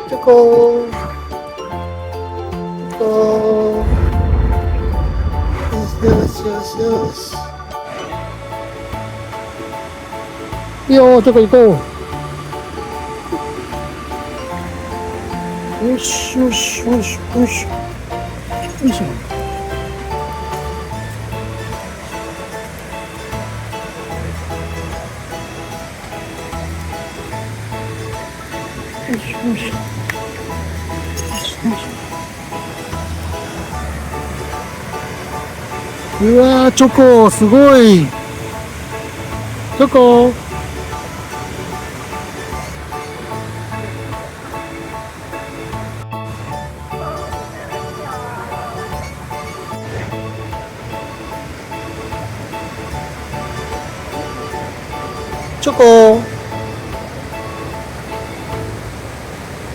초코. 초코. yes. 이거 저거 이거. 오씨. 우와, 초코, すごい. 초코. 초코.